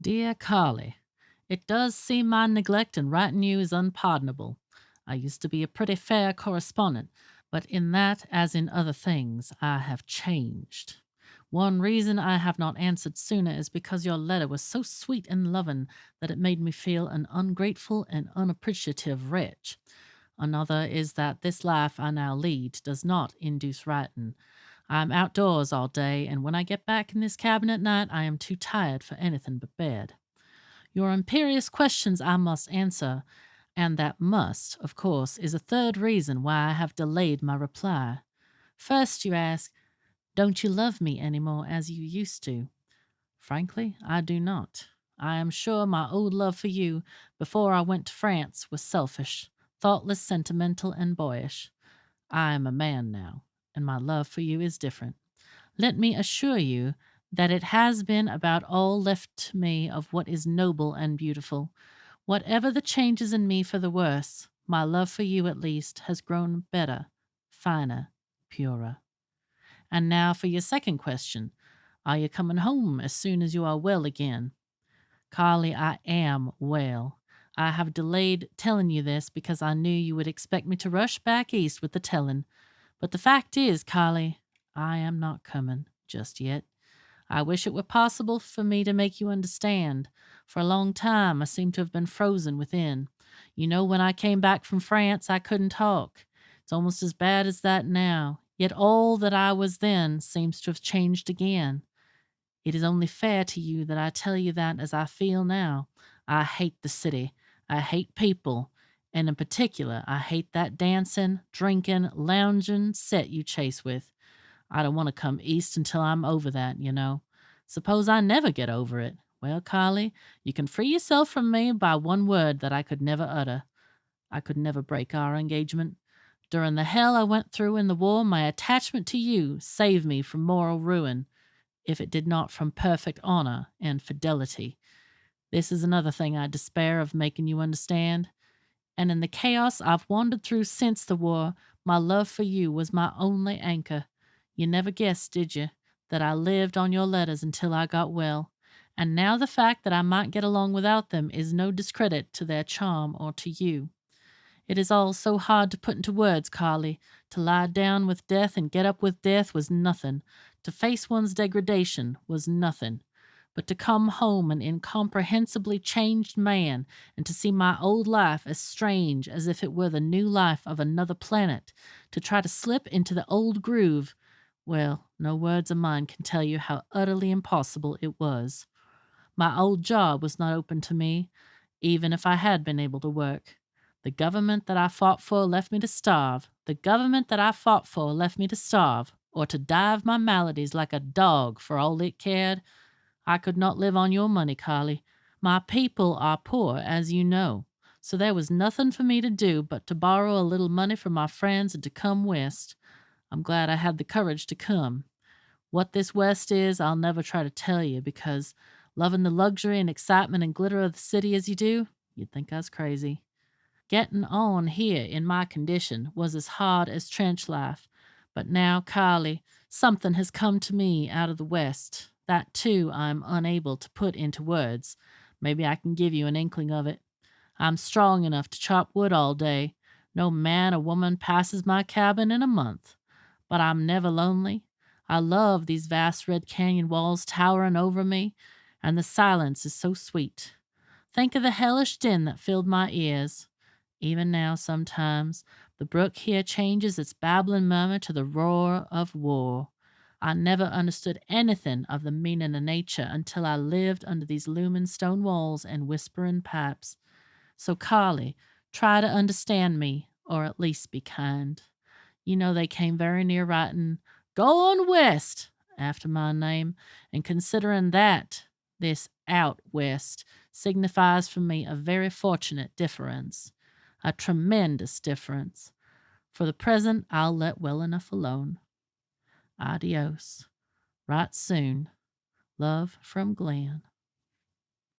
Dear Carly, it does seem my neglect in writing you is unpardonable. I used to be a pretty fair correspondent, but in that, as in other things, I have changed. One reason I have not answered sooner is because your letter was so sweet and loving that it made me feel an ungrateful and unappreciative wretch. Another is that this life I now lead does not induce writing. I am outdoors all day, and when I get back in this cabin at night, I am too tired for anything but bed. Your imperious questions I must answer, and that must, of course, is a third reason why I have delayed my reply. First, you ask, don't you love me any more as you used to? Frankly, I do not. I am sure my old love for you before I went to France was selfish, thoughtless, sentimental, and boyish. I am a man now, and my love for you is different. Let me assure you that it has been about all left to me of what is noble and beautiful. Whatever the changes in me for the worse, my love for you at least has grown better, finer, purer. And now for your second question. Are you coming home as soon as you are well again? Carly, I am well. I have delayed telling you this because I knew you would expect me to rush back east with the telling. But the fact is, Carly, I am not coming just yet. I wish it were possible for me to make you understand. For a long time, I seem to have been frozen within. You know, when I came back from France, I couldn't talk. It's almost as bad as that now. Yet all that I was then seems to have changed again. It is only fair to you that I tell you that as I feel now. I hate the city. I hate people. And in particular, I hate that dancing, drinking, lounging set you chase with. I don't want to come east until I'm over that, you know. Suppose I never get over it. Well, Carly, you can free yourself from me by one word that I could never utter. I could never break our engagement. During the hell I went through in the war, my attachment to you saved me from moral ruin, if it did not from perfect honor and fidelity. This is another thing I despair of making you understand. And in the chaos I've wandered through since the war, my love for you was my only anchor. You never guessed, did you, that I lived on your letters until I got well. And now the fact that I might get along without them is no discredit to their charm or to you. It is all so hard to put into words, Carly. To lie down with death and get up with death was nothing. To face one's degradation was nothing. But to come home an incomprehensibly changed man, and to see my old life as strange as if it were the new life of another planet, to try to slip into the old groove, well, no words of mine can tell you how utterly impossible it was. My old job was not open to me, even if I had been able to work. The government that I fought for left me to starve. The government that I fought for left me to starve, or to die of my maladies like a dog for all it cared. I could not live on your money, Carly. My people are poor, as you know. So there was nothing for me to do but to borrow a little money from my friends and to come west. I'm glad I had the courage to come. What this West is, I'll never try to tell you because, loving the luxury and excitement and glitter of the city as you do, you'd think I was crazy. Getting on here in my condition was as hard as trench life. But now, Carly, something has come to me out of the West. That, too, I'm unable to put into words. Maybe I can give you an inkling of it. I'm strong enough to chop wood all day. No man or woman passes my cabin in a month. But I'm never lonely. I love these vast red canyon walls towering over me, and the silence is so sweet. Think of the hellish din that filled my ears. Even now, sometimes, the brook here changes its babbling murmur to the roar of war. I never understood anything of the meaning of nature until I lived under these looming stone walls and whispering pipes. So, Carly, try to understand me, or at least be kind. You know they came very near writing, "Go on west," after my name, and considering that this out west signifies for me a very fortunate difference, a tremendous difference. For the present, I'll let well enough alone. Adios. Write soon. Love from Glenn.